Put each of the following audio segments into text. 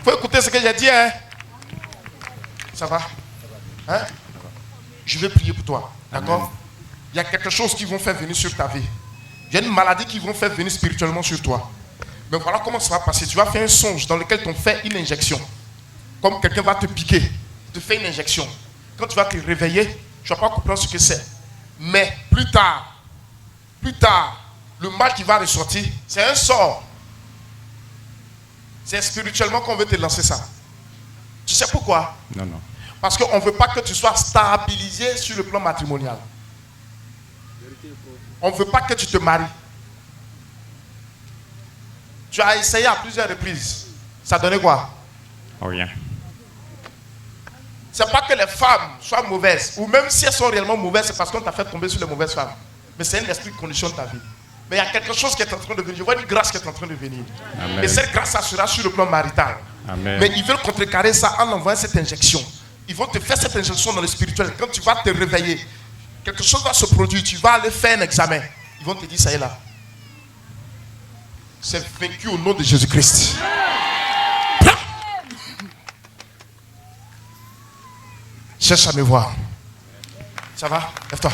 faut écouter ce que j'ai dit, hein. Ça va? Hein? Je vais prier pour toi, d'accord? Il y a quelque chose qui vont faire venir sur ta vie. Il y a une maladie qui vont faire venir spirituellement sur toi. Mais voilà comment ça va passer. Tu vas faire un songe dans lequel on fait une injection. Comme quelqu'un va te piquer, te fait une injection. Quand tu vas te réveiller, tu ne vas pas comprendre ce que c'est. Mais plus tard, le mal qui va ressortir, c'est un sort. C'est spirituellement qu'on veut te lancer ça. Tu sais pourquoi? Non. Parce qu'on ne veut pas que tu sois stabilisé sur le plan matrimonial. On ne veut pas que tu te maries. Tu as essayé à plusieurs reprises. Ça donnait quoi? Rien. C'est pas que les femmes soient mauvaises, ou même si elles sont réellement mauvaises, c'est parce qu'on t'a fait tomber sur les mauvaises femmes. Mais c'est un esprit qui conditionne ta vie. Mais il y a quelque chose qui est en train de venir. Je vois une grâce qui est en train de venir. Amen. Et cette grâce, ça sera sur le plan marital. Amen. Mais ils veulent contrecarrer ça en envoyant cette injection. Ils vont te faire cette injection dans le spirituel. Quand tu vas te réveiller, quelque chose va se produire. Tu vas aller faire un examen. Ils vont te dire, ça y est là. C'est vaincu au nom de Jésus-Christ. Cherche à me voir. Ça va? Lève-toi.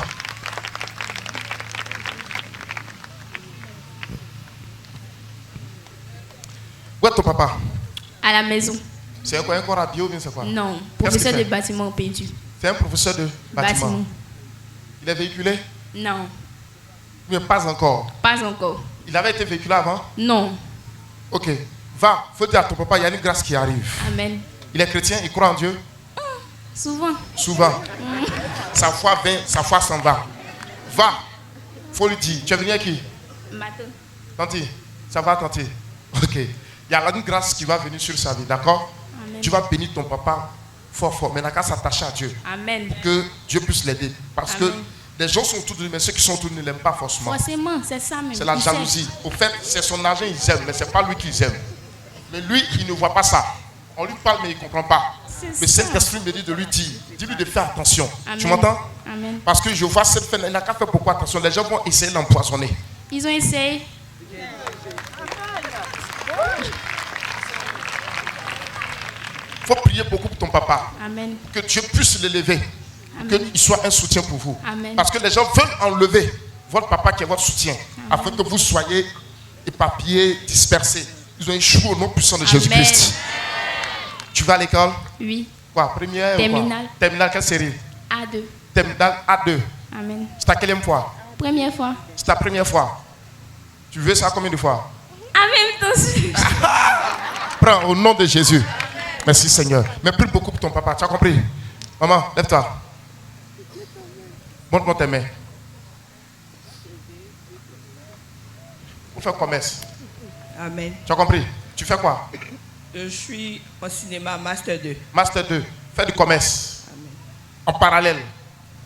Où est ton papa? À la maison. C'est quoi, un corps habillé ou bien c'est quoi? Non, Qu'est-ce professeur qu'il de fait? bâtiment perdu. C'est un professeur de bâtiment. Il est véhiculé? Non, Mais pas encore. pas encore. Il avait été véhiculé avant? Non. Ok. Va, faut dire à ton papa, il y a une grâce qui arrive. Amen. Il est chrétien, il croit en Dieu? Souvent. Souvent. Sa foi vient, sa foi s'en va. Va. Faut lui dire. Tu es venu avec qui? Matin. Tanti, ça va, Tanti? Ok. Il y a une grâce qui va venir sur sa vie, d'accord? Amen. Tu vas bénir ton papa fort, fort. Mais n'a qu'à s'attacher à Dieu. Amen. Que Dieu puisse l'aider. Parce Amen. que les gens sont autour de lui, mais ceux qui sont autour de lui ne l'aiment pas forcément. Forcément, c'est ça même. C'est la Il jalousie. Au fait, c'est son argent, ils aiment, mais ce n'est pas lui qu'ils aiment. Mais lui, il ne voit pas ça. On lui parle, mais il ne comprend pas. C'est Mais ça. Saint-Esprit me dit de lui dire, dis-lui de faire attention. Amen. Tu m'entends? Amen. Parce que je vois cette femme, elle n'a qu'à faire pourquoi attention. Les gens vont essayer de l'empoisonner. Ils ont essayé. Il faut prier beaucoup pour ton papa. Amen. Que Dieu puisse l'élever. Amen. Qu'il soit un soutien pour vous. Amen. Parce que les gens veulent enlever votre papa qui est votre soutien. Afin que vous soyez éparpillés, dispersés. Ils ont échoué au nom puissant de Amen. Jésus-Christ. Tu vas à l'école? Oui. Quoi? Première? Terminale. Ou quoi? Terminale, quelle série? A2. Terminale A2. Amen. C'est ta quelle fois? Première fois. C'est ta première fois. Tu veux ça combien de fois? En même temps. Prends au nom de Jésus. Merci Seigneur. Mais prie beaucoup pour ton papa. Tu as compris? Maman, lève-toi. Montre-moi tes mains. Pour faire commerce. Amen. Tu as compris? Tu fais quoi? Je suis au cinéma Master 2. Master 2. Fais du commerce. En parallèle.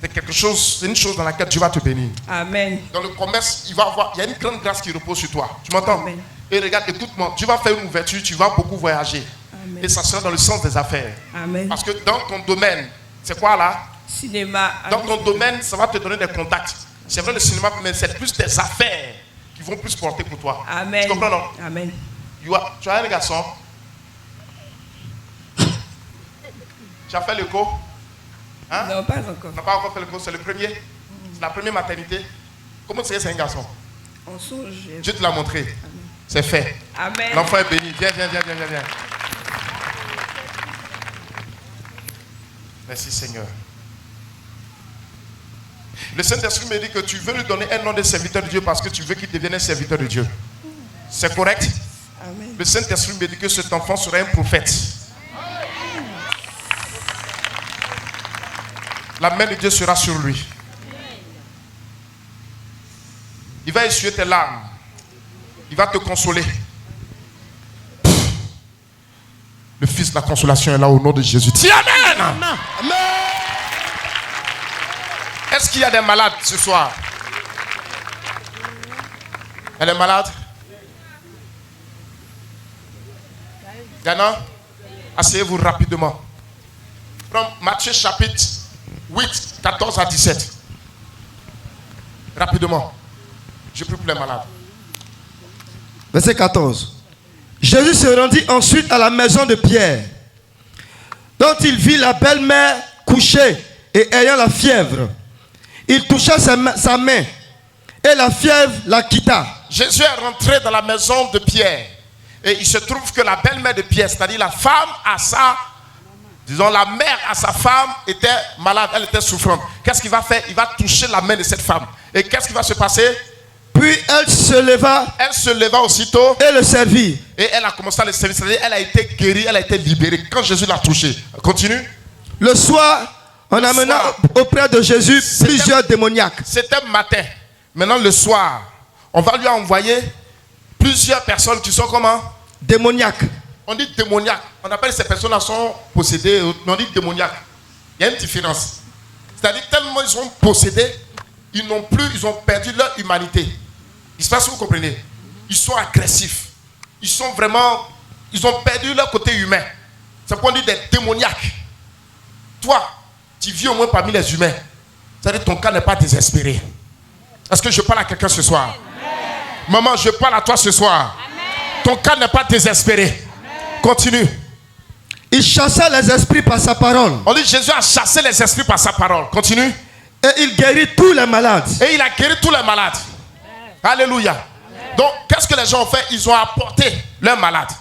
C'est quelque chose, c'est une chose dans laquelle Dieu va te bénir. Amen. Dans le commerce, il y a une grande grâce qui repose sur toi. Tu m'entends? Amen. Et regarde, écoute-moi, tu vas faire une ouverture, tu vas beaucoup voyager. Amen. Et ça sera dans le sens des affaires. Amen. Parce que dans ton domaine, c'est quoi là? Cinéma. Dans ton domaine, ça va te donner des contacts. C'est vrai le cinéma, mais c'est plus des affaires qui vont plus porter pour toi. Amen. Tu comprends, non? Amen. Tu as un garçon? Tu as fait l'écho? Hein? Non, pas encore. Tu n'as pas encore fait l'écho, c'est le premier? C'est la première maternité? Comment tu sais que c'est un garçon? On songe. Dieu te l'a montré. C'est fait. Amen. L'enfant est béni. Viens, viens, viens, viens, viens, viens. Merci Seigneur. Le Saint-Esprit me dit que tu veux lui donner un nom de serviteur de Dieu parce que tu veux qu'il devienne un serviteur de Dieu. C'est correct? Amen. Le Saint-Esprit me dit que cet enfant sera un prophète. La main de Dieu sera sur lui. Il va essuyer tes larmes. Il va te consoler. Le Fils de la consolation est là au nom de Jésus. Dis Amen. Amen. Est-ce qu'il y a des malades ce soir? Elle est malade? Il y en a? Asseyez-vous rapidement. Prends Matthieu chapitre 8, 14 à 17. Rapidement. Je prie pour les malades. Verset 14. Jésus se rendit ensuite à la maison de Pierre, dont il vit la belle-mère couchée et ayant la fièvre. Il toucha sa main et la fièvre la quitta. Jésus est rentré dans la maison de Pierre. Et il se trouve que la belle-mère de Pierre, c'est-à-dire la femme à sa, disons la mère à sa femme, était malade, elle était souffrante. Qu'est-ce qu'il va faire? Il va toucher la main de cette femme. Et qu'est-ce qui va se passer? Puis elle se leva. Elle se leva aussitôt. Et le servit. Et elle a commencé à le servir. C'est-à-dire elle a été guérie, elle a été libérée quand Jésus l'a touchée. Continue. Le soir, on amena auprès de Jésus plusieurs démoniaques. C'était matin. Maintenant le soir, on va lui envoyer plusieurs personnes qui sont comment? Démoniaques. On dit démoniaques. On appelle ces personnes-là sont possédées, mais on dit démoniaques. Il y a une différence. C'est-à-dire tellement ils sont possédés, ils ont perdu leur humanité. Il se passe, vous comprenez? Ils sont agressifs. Ils ont perdu leur côté humain. C'est pourquoi on dit des démoniaques. Toi, tu vis au moins parmi les humains. C'est-à-dire ton cas n'est pas désespéré. Est-ce que je parle à quelqu'un ce soir? Amen. Maman, je parle à toi ce soir. Amen. Ton cas n'est pas désespéré. Amen. Continue. Il chassa les esprits par sa parole. On dit Jésus a chassé les esprits par sa parole. Continue. Et il guérit tous les malades. Et il a guéri tous les malades. Amen. Alléluia. Amen. Donc, qu'est-ce que les gens ont fait? Ils ont apporté leurs malades.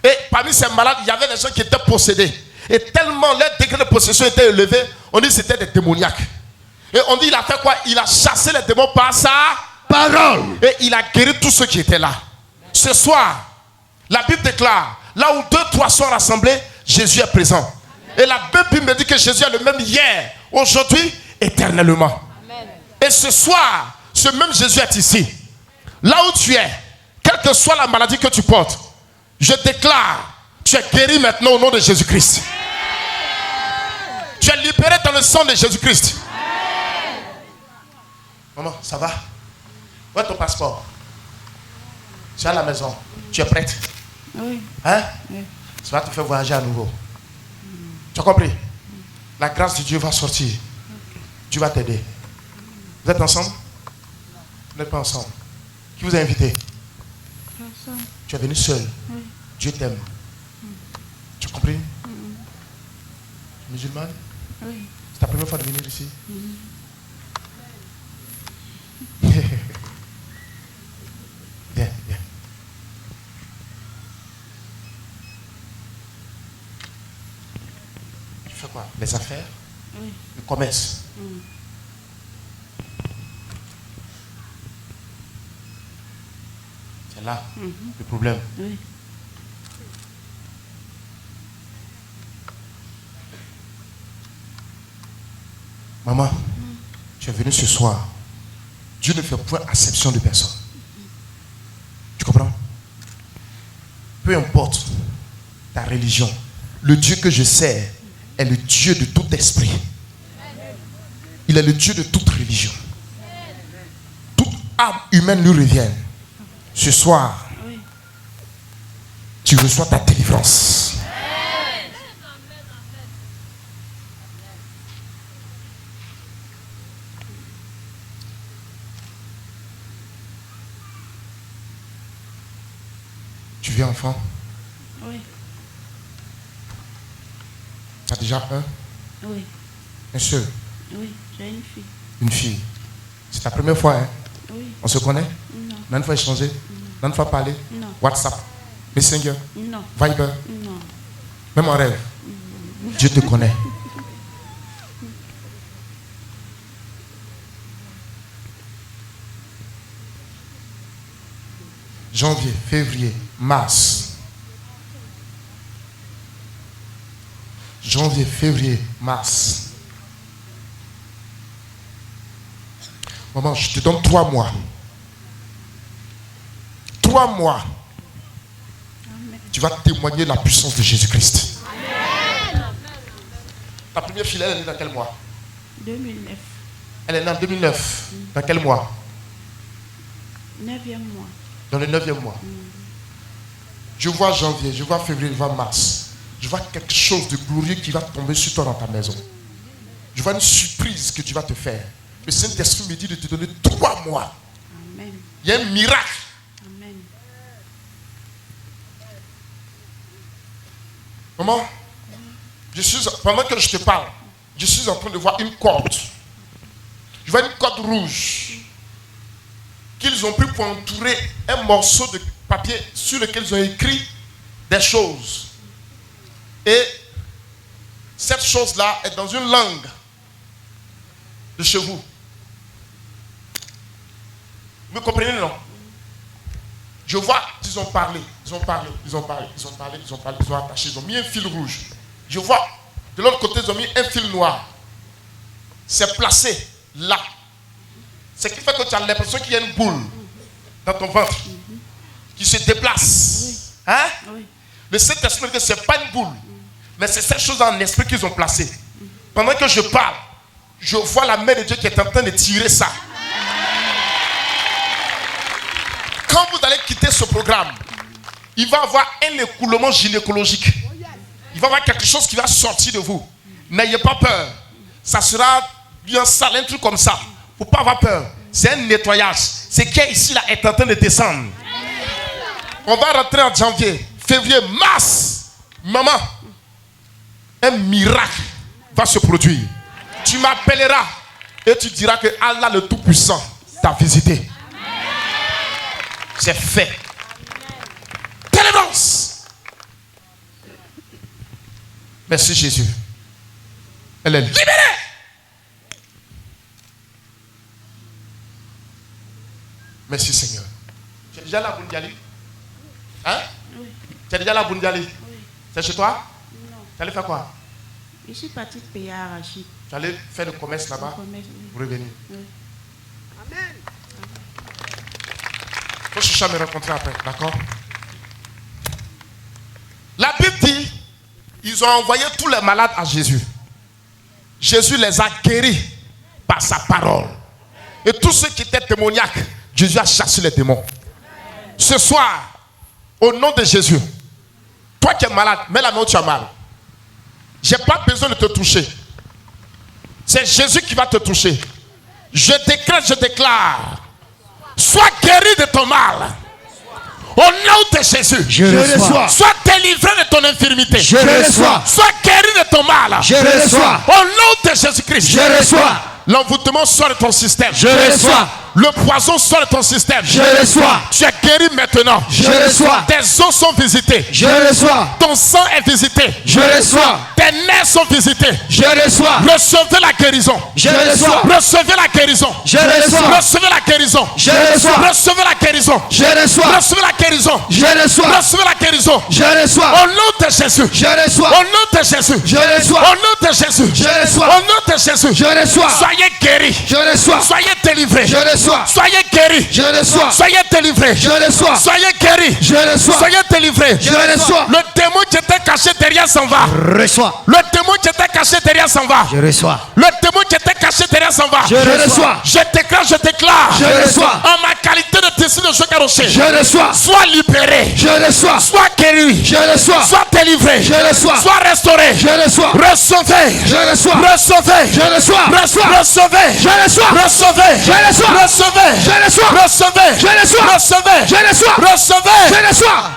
Et parmi ces malades, il y avait des gens qui étaient possédés. Et tellement leur degré de possession était élevé, on dit que c'était des démoniaques. Et on dit il a fait quoi? Il a chassé les démons par sa parole. Et il a guéri tous ceux qui étaient là. Ce soir, la Bible déclare, là où 2, 3 sont rassemblés, Jésus est présent. Et la Bible me dit que Jésus est le même hier, aujourd'hui, éternellement. Amen. Et ce soir, ce même Jésus est ici. Là où tu es, quelle que soit la maladie que tu portes, je déclare, tu es guéri maintenant au nom de Jésus-Christ. Tu es libéré dans le sang de Jésus-Christ. Maman, ça va? Où est ton passeport? Tu es à la maison. Tu es prête? Oui. Hein? Oui. Ça va te faire voyager à nouveau. Tu as compris? La grâce de Dieu va sortir. Dieu va t'aider. Vous êtes ensemble? Vous n'êtes pas ensemble? Qui vous a invité? Personne. Tu es venu seul. Oui. Dieu t'aime. Tu as compris? Musulmane? Oui. C'est ta première fois de venir ici? Bien, bien. Tu fais quoi? Les affaires? Oui. Le commerce? C'est là le problème. Oui. Maman, tu es venue ce soir. Dieu ne fait point acception de personne. Tu comprends? Peu importe ta religion, le Dieu que je sers est le Dieu de tout esprit. Il est le Dieu de toute religion. Toute âme humaine lui revient. Ce soir, tu reçois ta délivrance. Tu viens enfant? Oui. Tu as déjà un? Oui. Un seul? Oui, j'ai une fille. Une fille. C'est ta première fois, hein? Oui. On se connaît? Non. On a une fois échangé? On a une fois parlé? Non. WhatsApp? Messenger? Non. Viber? Non. Même en rêve? Dieu te connaît. Janvier, février, mars. Janvier, février, mars. Maman, je te donne 3 mois. 3 mois. Amen. Tu vas témoigner de la puissance de Jésus-Christ. Ta première fille, elle est née dans quel mois? 2009. Elle est née en 2009. Dans quel mois? 9e mois. Dans le 9e mois. Je vois janvier, je vois février, je vois mars. Je vois quelque chose de glorieux qui va tomber sur toi dans ta maison. Je vois une surprise que tu vas te faire. Le Saint-Esprit me dit de te donner 3 mois. Amen. Il y a un miracle. Amen. Maman, pendant que je te parle, je suis en train de voir une corde. Je vois une corde rouge qu'ils ont pris pour entourer un morceau de papier sur lequel ils ont écrit des choses. Et cette chose-là est dans une langue de chez vous. Vous comprenez, non? Je vois qu'ils ont parlé, ils ont attaché, ils ont mis un fil rouge. Je vois, de l'autre côté, ils ont mis un fil noir. C'est placé là. Ce qui fait que tu as l'impression qu'il y a une boule dans ton ventre qui se déplace. Hein? Oui. Le Saint-Esprit dit que ce n'est pas une boule, mais c'est cette chose en esprit qu'ils ont placée. Pendant que je parle, je vois la main de Dieu qui est en train de tirer ça. Quand vous allez quitter ce programme, il va y avoir un écoulement gynécologique. Il va y avoir quelque chose qui va sortir de vous. N'ayez pas peur. Ça sera bien sale, un truc comme ça. Il ne faut pas avoir peur. C'est un nettoyage. Ce qui est ici là est en train de descendre. On va rentrer en janvier, février, mars. Maman, un miracle va se produire. Tu m'appelleras et tu diras que Allah le Tout-Puissant t'a visité. C'est fait. Délivrance. Merci Jésus. Elle est libérée. Merci Seigneur. Tu es déjà là, Bundiali? Hein? Oui. Tu es déjà là, Bundiali? Oui. C'est chez toi? Non. Tu allais faire quoi? Je suis partie de payer à Rachid. Tu allais faire le commerce là-bas? Oui. Pour revenir. Oui. Il faut chercher à me rencontrer après, d'accord? La Bible dit, ils ont envoyé tous les malades à Jésus. Jésus les a guéris par sa parole. Et tous ceux qui étaient démoniaques, Jésus a chassé les démons. Ce soir, au nom de Jésus, toi qui es malade, mets la main où tu as mal. Je n'ai pas besoin de te toucher. C'est Jésus qui va te toucher. Je décrète, je déclare. Sois guéri de ton mal. Au nom de Jésus. Je reçois. Sois délivré de ton infirmité. Je reçois. Sois guéri de ton mal. Je reçois. Au nom de Jésus-Christ. Je reçois. L'envoûtement sort de ton système. Je reçois. Le poison sort de ton système. Je reçois. Tu es guéri maintenant. Je reçois. Tes os sont visités. Je reçois. Ton sang est visité. Je reçois. Tes nerfs sont visités. Je reçois. Recevez la guérison. Je reçois. Recevez la guérison. Je reçois. Recevez la guérison. Je reçois. Recevez la guérison. Je reçois. Recevez la guérison. Je reçois. Recevez la guérison. Je reçois. Au nom de Jésus. Je Au reçois. nom de Jésus. Je reçois. Au nom de Jésus. Je reçois. Au nom de Jésus. Je reçois. Soyez guéris. Je reçois. Soyez délivrés. Je reçois. Soyez guéris. Je reçois. Soyez délivrés. Je reçois. Soyez guéris. Je reçois. Soyez délivrés. Je reçois. Le démon qui était caché derrière s'en va. Reçois. Le démon qui était caché derrière s'en va. Je reçois. Le démon qui était caché derrière s'en va. Je reçois. Je déclare, je déclare. Je reçois. En ma qualité de tessie de Joël Rocher. Je reçois. Sois libéré. Je reçois. Sois guéri. Je reçois. Sois délivré. Je reçois. Sois restauré. Je reçois. Recevez. Je reçois. Recevez. Je reçois. Recevez. Je reçois. Recevez. Je reçois. Recevez. Je reçois. Recevez. Je reçois. Recevez. Je reçois. Recevez. Je reçois.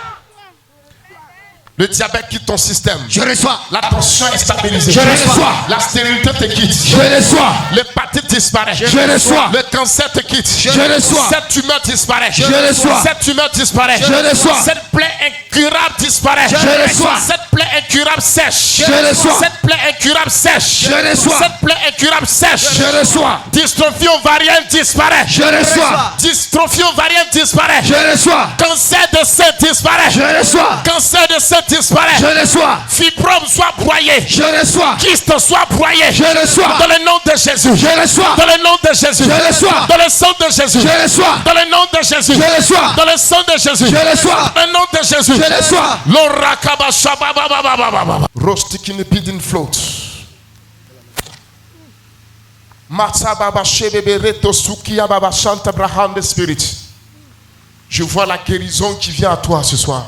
Le diabète quitte ton système. Je reçois. La tension est stabilisée. Je reçois. La stérilité te quitte. Je reçois. L'hépatite disparaît. Je reçois. Le cancer te quitte. Je reçois. Cette tumeur disparaît. Je reçois. Cette tumeur disparaît. Je reçois. Cette plaie incurable disparaît. Je reçois. Cette plaie incurable sèche. Je reçois. Cette plaie incurable sèche. Je reçois. Cette plaie incurable sèche. Je reçois. Dystrophie ovarienne disparaît. Je reçois. Dystrophie ovarienne disparaît. Je reçois. Cancer de sein disparaît. Je reçois. Cancer de sein disparaît. Je reçois. Fibrome soit broyé. Je reçois. Kyste soit broyé. Je reçois. Dans le nom de Jésus. Je reçois. Dans le nom de Jésus. Je reçois. Dans le sang de Jésus. Je reçois. Dans le nom de Jésus. Je reçois. Dans le sang de Jésus. Je reçois. Dans le nom de Jésus. Je reçois. L'orakaba shababababababa. Rostikini pidin float. Matsababa shebebe reto sukia baba shanta braham the spirit. Je vois la guérison qui vient à toi ce soir.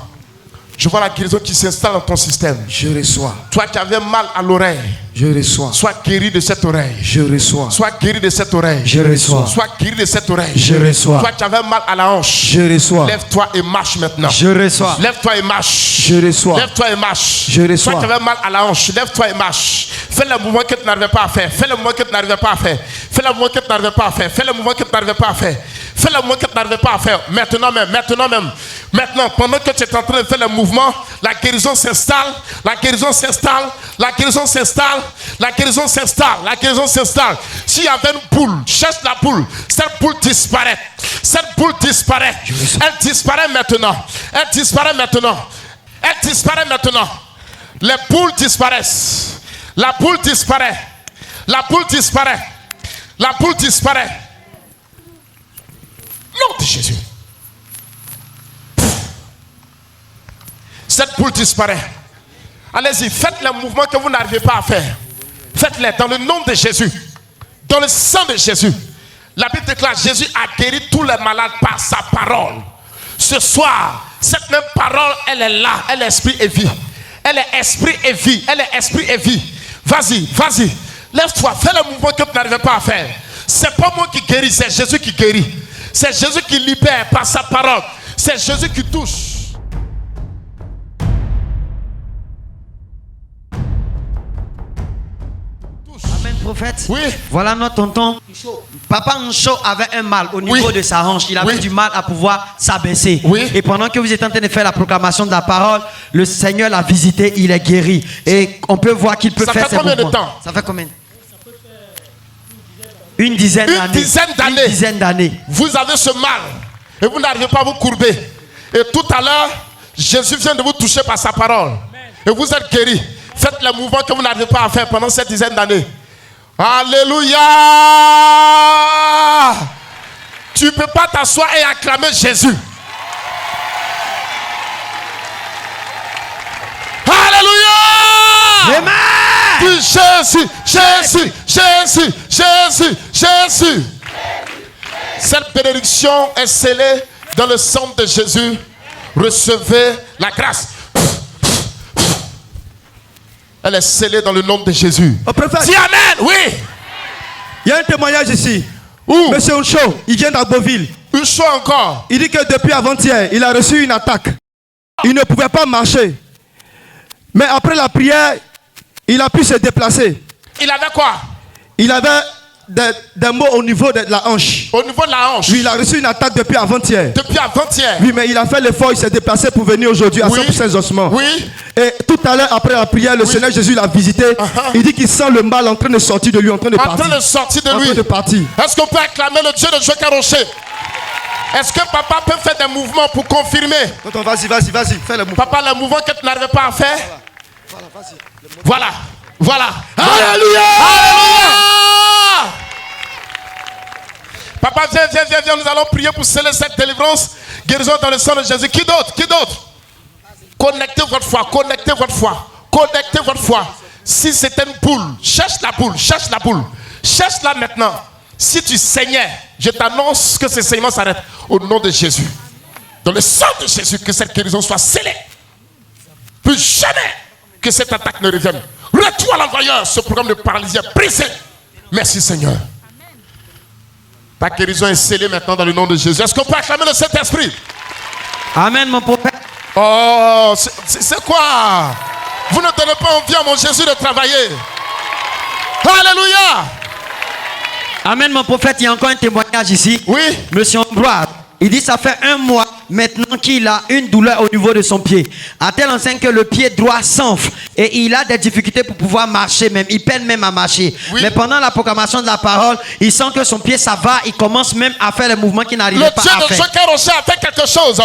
Je vois la guérison qui s'installe dans ton système. Je reçois. Toi qui avais mal à l'oreille, Je reçois. sois guéri de cette oreille. Je reçois. Sois guéri de cette oreille. Je reçois. Sois guéri de cette oreille. Je reçois. Toi qui avais mal à la hanche, Je reçois. lève-toi et marche maintenant. Je reçois. Lève-toi et marche. Je reçois. Lève-toi et marche. Je reçois. Toi qui avais mal à la hanche, lève-toi et marche. Fais le mouvement que tu n'arrivais pas à faire. Fais le mouvement que tu n'arrivais pas à faire. Fais le mouvement que tu n'arrivais pas à faire. Fais le mouvement que tu n'arrivais pas à faire. Fais le mouvement que tu n'arrivais pas à faire. Maintenant même, maintenant même. Maintenant, pendant que tu es en train de faire le mouvement, la guérison s'installe. La guérison s'installe. La guérison s'installe. La guérison s'installe. La guérison s'installe. S'il y avait une poule, cherche la poule. Cette poule disparaît. Cette poule disparaît. Elle disparaît maintenant. Elle disparaît maintenant. Elle disparaît maintenant. Les poules disparaissent. La poule disparaît. La poule disparaît. La poule disparaît. Nom de Jésus. Cette poule disparaît. Allez-y, faites les mouvements que vous n'arrivez pas à faire. Faites-les dans le nom de Jésus. Dans le sang de Jésus. La Bible déclare Jésus a guéri tous les malades par sa parole. Ce soir, cette même parole, elle est là. Elle est esprit et vie. Elle est esprit et vie. Elle est esprit et vie. Vas-y, vas-y. Lève-toi, fais le mouvement que tu n'arrives pas à faire. C'est pas moi qui guéris, c'est Jésus qui guérit. C'est Jésus qui libère par sa parole. C'est Jésus qui touche. Amen, prophète. Oui. Voilà notre tonton. Papa Ncho avait un mal au niveau Oui. de sa hanche. Il avait Oui. du mal à pouvoir s'abaisser. Oui. Et pendant que vous étiez en train de faire la proclamation de la parole, le Seigneur l'a visité, il est guéri. Et on peut voir qu'il peut Ça faire fait ses combien de mouvements. temps? Ça fait combien? Une dizaine d'années. Une dizaine d'années. Une dizaine d'années. Vous avez ce mal et vous n'arrivez pas à vous courber. Et tout à l'heure, Jésus vient de vous toucher par sa parole. Et vous êtes guéri. Faites les mouvements que vous n'arrivez pas à faire pendant cette dizaine d'années. Alléluia! Tu ne peux pas t'asseoir et acclamer Jésus. Alléluia! Amen! Dis Jésus, Jésus, Jésus, Jésus, Jésus. Cette bénédiction est scellée dans le sang de Jésus. Recevez la grâce. Elle est scellée dans le nom de Jésus. Au prophète, Dis Amen, oui. il y a un témoignage ici. Où? Monsieur Oncho, il vient d'Agboville. Une chose encore. Il dit que depuis avant-hier, il a reçu une attaque. Il ne pouvait pas marcher. Mais après la prière, il a pu se déplacer. Il avait quoi? Il avait des maux au niveau de la hanche. Au niveau de la hanche. Lui, il a reçu une attaque depuis avant-hier. Depuis avant-hier. Oui, mais il a fait l'effort, il s'est déplacé pour venir aujourd'hui à Oui. 100% ses ossements. Oui. Et tout à l'heure, après la prière, le Seigneur Jésus l'a visité. Il dit qu'il sent le mal en train de sortir de lui, en train de En partir. train de sortir de En lui. train de partir. Est-ce qu'on peut acclamer le Dieu de Joker Rocher? Est-ce que papa peut faire des mouvements pour confirmer? Tonton, vas-y, vas-y, vas-y, fais le mouvement. Papa, le mouvement que tu n'arrivais pas à faire. Voilà, vas-y. Voilà. Voilà. Alléluia! Alléluia! Papa, viens, nous allons prier pour sceller cette délivrance. Guérison dans le sang de Jésus. Qui d'autre? Qui d'autre? Connectez votre foi, connectez votre foi, connectez votre foi. Si c'était une poule, cherche la poule, cherche la poule. Cherche-la maintenant. Si tu saignais, je t'annonce que ce saignement s'arrête au nom de Jésus. Dans le sang de Jésus, que cette guérison soit scellée. Plus jamais que cette attaque ne revienne. Retour à l'envoyeur, ce programme de paralysie est brisé. Merci Seigneur. Ta guérison est scellée maintenant dans le nom de Jésus. Est-ce qu'on peut acclamer le Saint-Esprit? Amen, mon prophète. Oh, c'est quoi? Vous ne donnez pas envie à mon Jésus de travailler. Alléluia. Amen, mon prophète. Il y a encore un témoignage ici. Oui. Monsieur Ambroise, il dit ça fait 1 mois maintenant qu'il a une douleur au niveau de son pied. À tel enseigne que le pied droit s'enfle et il a des difficultés pour pouvoir marcher même. Il peine même à marcher. Oui. Mais pendant la proclamation de la parole, il sent que son pied ça va. Il commence même à faire les mouvements qu'il n'arrivait pas Le à Dieu de faire. Joker Rocher a fait quelque chose.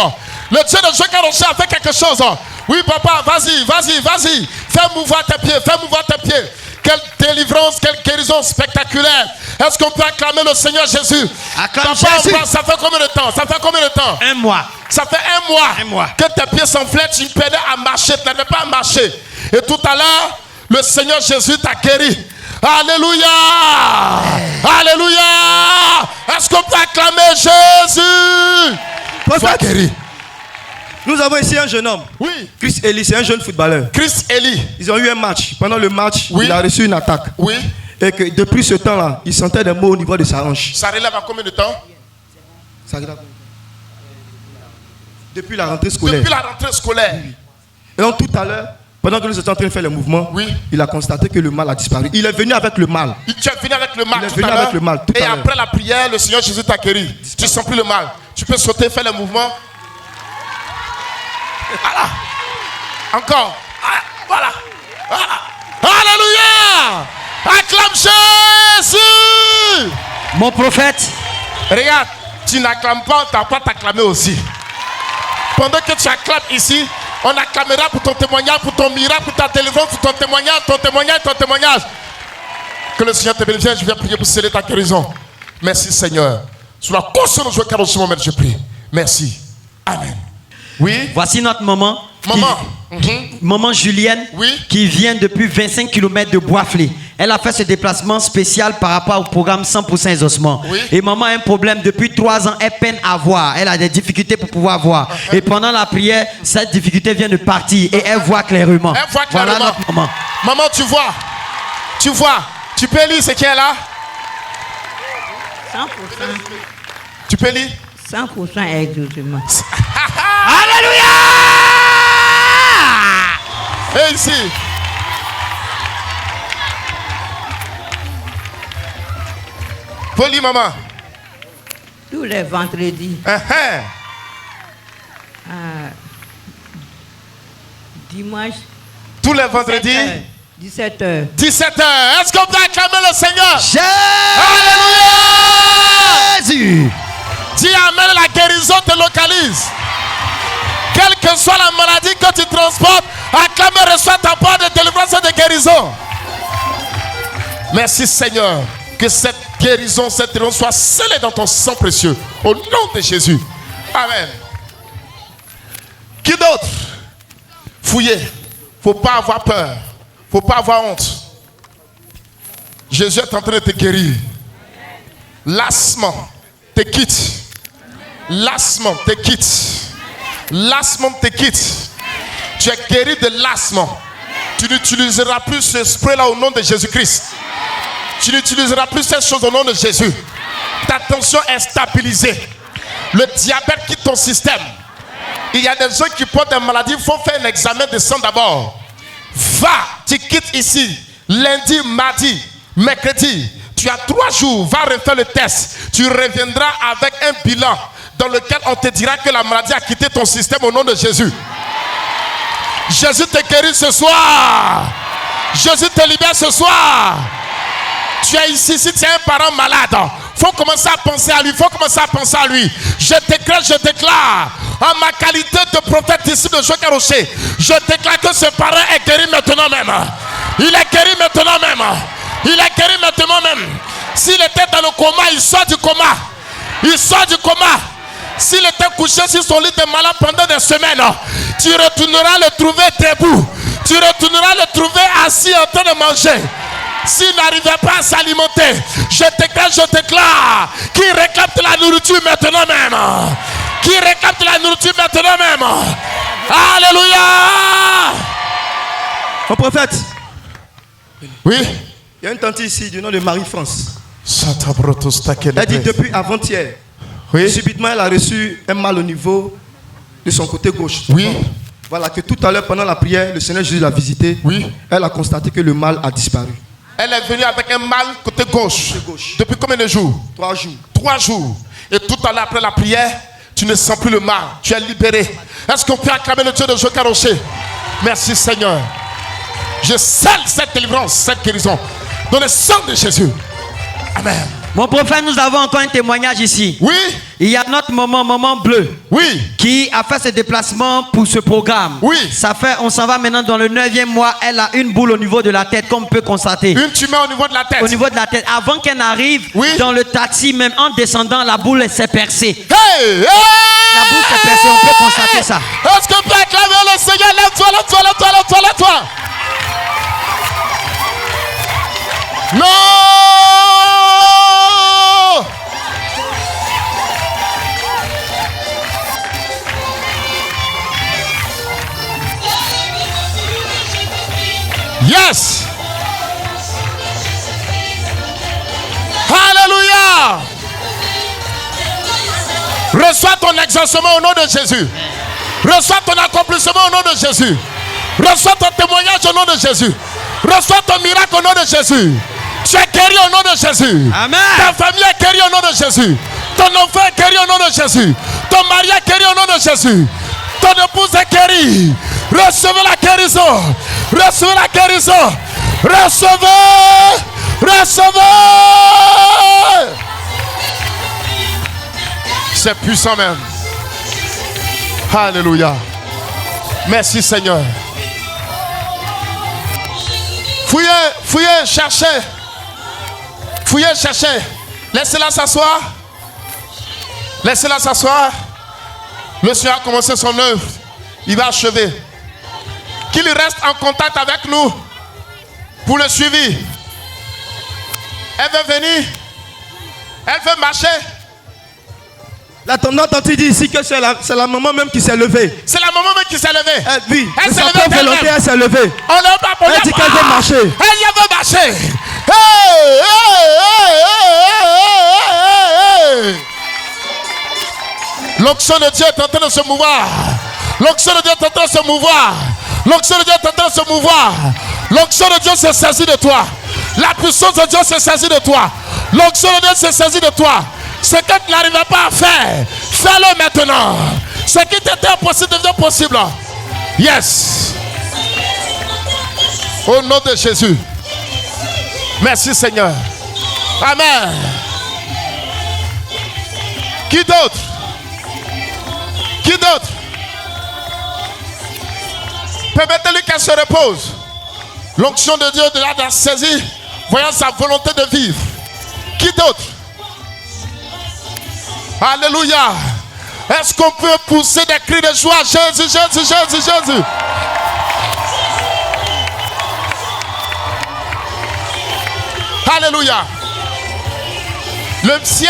Le Dieu de Joker Rocher a fait quelque chose. Oui, papa, vas-y, vas-y, vas-y. Fais mouvoir tes pieds, fais mouvoir tes pieds. Quelle délivrance, quelle guérison spectaculaire. Est-ce qu'on peut acclamer le Seigneur Jésus? Acclame Papa, Jésus. ça fait combien de temps? Ça fait combien de temps? 1 mois. Ça fait 1 mois, 1 mois que tes pieds s'enflaient, tu peinais à marcher, tu n'avais pas à marcher. Et tout à l'heure, le Seigneur Jésus t'a guéri. Alléluia! Alléluia! Est-ce qu'on peut acclamer Jésus? Sois guéri. Nous avons ici un jeune homme. Oui. Chris Eli, c'est un jeune footballeur. Chris Eli. Ils ont eu un match. Pendant le match, Oui. il a reçu une attaque. Oui. Et que depuis ce temps-là, il sentait des maux au niveau de sa hanche. Ça relève à combien de temps? Ça relève- Depuis la rentrée scolaire. Depuis la rentrée scolaire. Et donc tout à l'heure, pendant que nous étions en train de faire le mouvement, Oui. il a constaté que le mal a disparu. Il est venu avec le mal. Tu es venu avec le mal Il est tout venu à l'heure. avec le mal tout Et à l'heure. après la prière, le Seigneur Jésus t'a guéri. Tu ne sens plus le mal. Tu peux sauter, faire le mouvement. Voilà. Encore. Ah, voilà. Voilà. Alléluia. Acclame Jésus. Mon prophète, Regarde, tu n'acclames pas, on t'a pas t'acclamer aussi. Pendant que tu acclames ici, on acclamera pour ton témoignage, pour ton miracle, pour ta délivrance, pour ton témoignage, ton témoignage, ton témoignage. Que le Seigneur te bénisse. Je viens prier pour sceller ta guérison. Merci Seigneur. Sous la conscience de Dieu, car au ce moment, je prie. Merci. Amen. Oui. voici notre maman. Maman. Maman Julienne, Oui. qui vient depuis 25 km de Boisflé. Elle a fait ce déplacement spécial par rapport au programme 100% ossements. Oui. Et maman a un problème depuis 3 ans. Elle peine à voir. Elle a des difficultés pour pouvoir voir. Et pendant la prière, cette difficulté vient de partir. Et elle voit clairement. Elle voit clairement. Voilà notre maman. Maman, tu vois. Tu vois. Tu peux lire ce qui est là? 100%. Tu peux lire? 100% exactement. Alléluia! Et ici. Faut lire, maman. Tous les vendredis, dimanche, Tous les vendredis, 17h. 17h. Est-ce qu'on peut acclamer le Seigneur? Jésus! Dis Amen, la guérison te localise. Quelle que soit la maladie que tu transportes, acclame et reçois ta part de délivrance et de guérison. Merci Seigneur. Que cette guérison, cette délivrance soit scellée dans ton sang précieux. Au nom de Jésus. Amen. Qui d'autre? Fouillez. Faut pas avoir peur. Faut pas avoir honte. Jésus est en train de te guérir. L'asthme te quitte. L'asthme te quitte. L'asthme te quitte. Tu es guéri de l'asthme. Tu n'utiliseras plus ce spray-là au nom de Jésus-Christ. Tu n'utiliseras plus ces choses au nom de Jésus. Ta tension est stabilisée. Le diabète quitte ton système. Il y a des gens qui portent des maladies. Il faut faire un examen de sang d'abord. Va, tu quittes ici. Lundi, mardi, mercredi. Tu as 3 jours. Va refaire le test. Tu reviendras avec un bilan dans lequel on te dira que la maladie a quitté ton système au nom de Jésus. Jésus te guérit ce soir. Jésus te libère ce soir. Tu es ici, si tu es un parent malade, il faut commencer à penser à lui, il faut commencer à penser à lui. Je déclare, en ma qualité de prophète ici de Joker Rocher, je déclare que ce parent est guéri maintenant même. Il est guéri maintenant même. Il est guéri maintenant même. S'il était dans le coma, il sort du coma. Il sort du coma. S'il était couché sur son lit de malade pendant des semaines, tu retourneras le trouver debout. Tu retourneras le trouver assis en train de manger. S'il n'arrivait pas à s'alimenter, je déclare qu'il réclame de la nourriture maintenant même. Qu'il réclame de la nourriture maintenant même. Alléluia. Mon prophète, Oui. il y a une tante ici du nom de Marie-France. Elle Elle dit depuis avant-hier, oui. subitement elle a reçu un mal au niveau de son côté gauche. Oui. Voilà que tout à l'heure pendant la prière, le Seigneur Jésus l'a visité. Oui. Elle a constaté que le mal a disparu. Elle est venue avec un mal côté gauche. Côté gauche. Depuis combien de jours? 3 jours. 3 jours. Et tout à l'heure après la prière, tu ne sens plus le mal. Tu es libéré. Est-ce qu'on peut acclamer le Dieu de Joker Rocher? Merci Seigneur. Je scelle cette délivrance, cette guérison dans le sang de Jésus. Amen. Mon prophète, nous avons encore un témoignage ici. Oui. Il y a notre maman bleue, Oui. qui a fait ce déplacement pour ce programme. Oui. Ça fait, on s'en va maintenant dans le 9e mois. Elle a une boule au niveau de la tête, comme on peut constater. Une tumeur au niveau de la tête. Au niveau de la tête. Avant qu'elle n'arrive, Oui. dans le taxi, même en descendant, la boule s'est percée. Hey, hey. La boule s'est percée, on peut constater ça. Est-ce qu'on peut acclamer le Seigneur? Lève-toi, lève-toi, lève-toi, lève-toi, lève-toi. Non. Yes. Alléluia. Reçois ton exaucement au nom de Jésus. Reçois ton accomplissement au nom de Jésus. Reçois ton témoignage au nom de Jésus. Reçois ton miracle au nom de Jésus. Tu es guéri au nom de Jésus. Amen. Ta famille est guérie au nom de Jésus. Ton enfant est guéri au nom de Jésus. Ton mari est guéri au nom de Jésus. Ton épouse est guérie. Recevez la guérison. Recevez la guérison. Recevez. Recevez. C'est puissant même. Alléluia. Merci Seigneur. Fouillez, fouillez, cherchez. Fouillez, cherchez. Laissez-la s'asseoir. Laissez-la s'asseoir. Le Seigneur a commencé son œuvre. Il va achever. Qu'il reste en contact avec nous pour le suivi. Elle veut venir. Elle veut marcher. La tendance dont il dit ici que c'est la maman même qui s'est levée. C'est la maman même qui s'est levée. Oui, Elle de s'est sa levée propre volonté, d'elle-même. elle s'est levée. On l'a pas pour Elle dit qu'elle veut marcher. Elle veut marcher. Hey, hey, hey, hey, hey. L'onction de Dieu est en train de se mouvoir. L'onction de Dieu est en train de se mouvoir. L'onction de Dieu est en train de se mouvoir. L'onction de Dieu se saisit de toi. La puissance de Dieu se saisit de toi. L'onction de Dieu se saisit de toi. Ce que tu n'arrivais pas à faire, fais-le maintenant. Ce qui t'était impossible devient possible. Yes. Au nom de Jésus. Merci Seigneur. Amen. Qui d'autre? Qui d'autre? Permettez-lui qu'elle se repose. L'onction de Dieu de la saisie, voyant sa volonté de vivre. Qui d'autre? Alléluia. Est-ce qu'on peut pousser des cris de joie? Jésus, Jésus, Jésus, Jésus. Alléluia. Le ciel,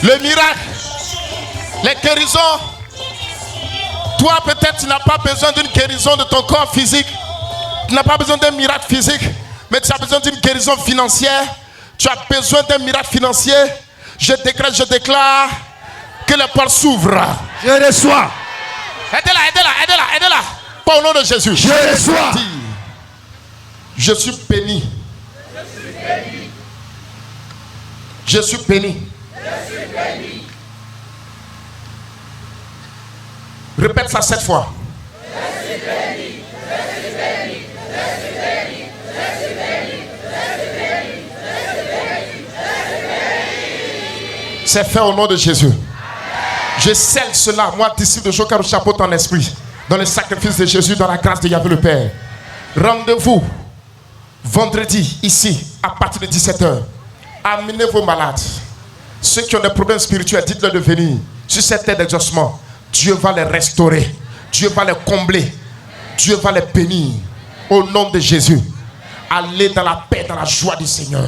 le miracle, les guérisons. Toi, peut-être, tu n'as pas besoin d'une guérison de ton corps physique. Tu n'as pas besoin d'un miracle physique, mais tu as besoin d'une guérison financière. Tu as besoin d'un miracle financier. Je décrète, je déclare que les portes s'ouvrent. Je reçois. Aidez-la, aidez-la, aidez-la, aidez-la. Pas au nom de Jésus. Je reçois. Je suis béni. Je suis béni. Répète ça 7 fois. C'est fait au nom de Jésus. Je scelle cela, moi, disciple de Jocar au chapeau en esprit, dans le sacrifice de Jésus, dans la grâce de Yahvé le Père. Rendez-vous vendredi, ici, à partir de 17h. Amenez vos malades. Ceux qui ont des problèmes spirituels, dites-leur de venir. Sur cette terre d'exaucement, Dieu va les restaurer. Dieu va les combler. Dieu va les bénir. Au nom de Jésus. Allez dans la paix, dans la joie du Seigneur.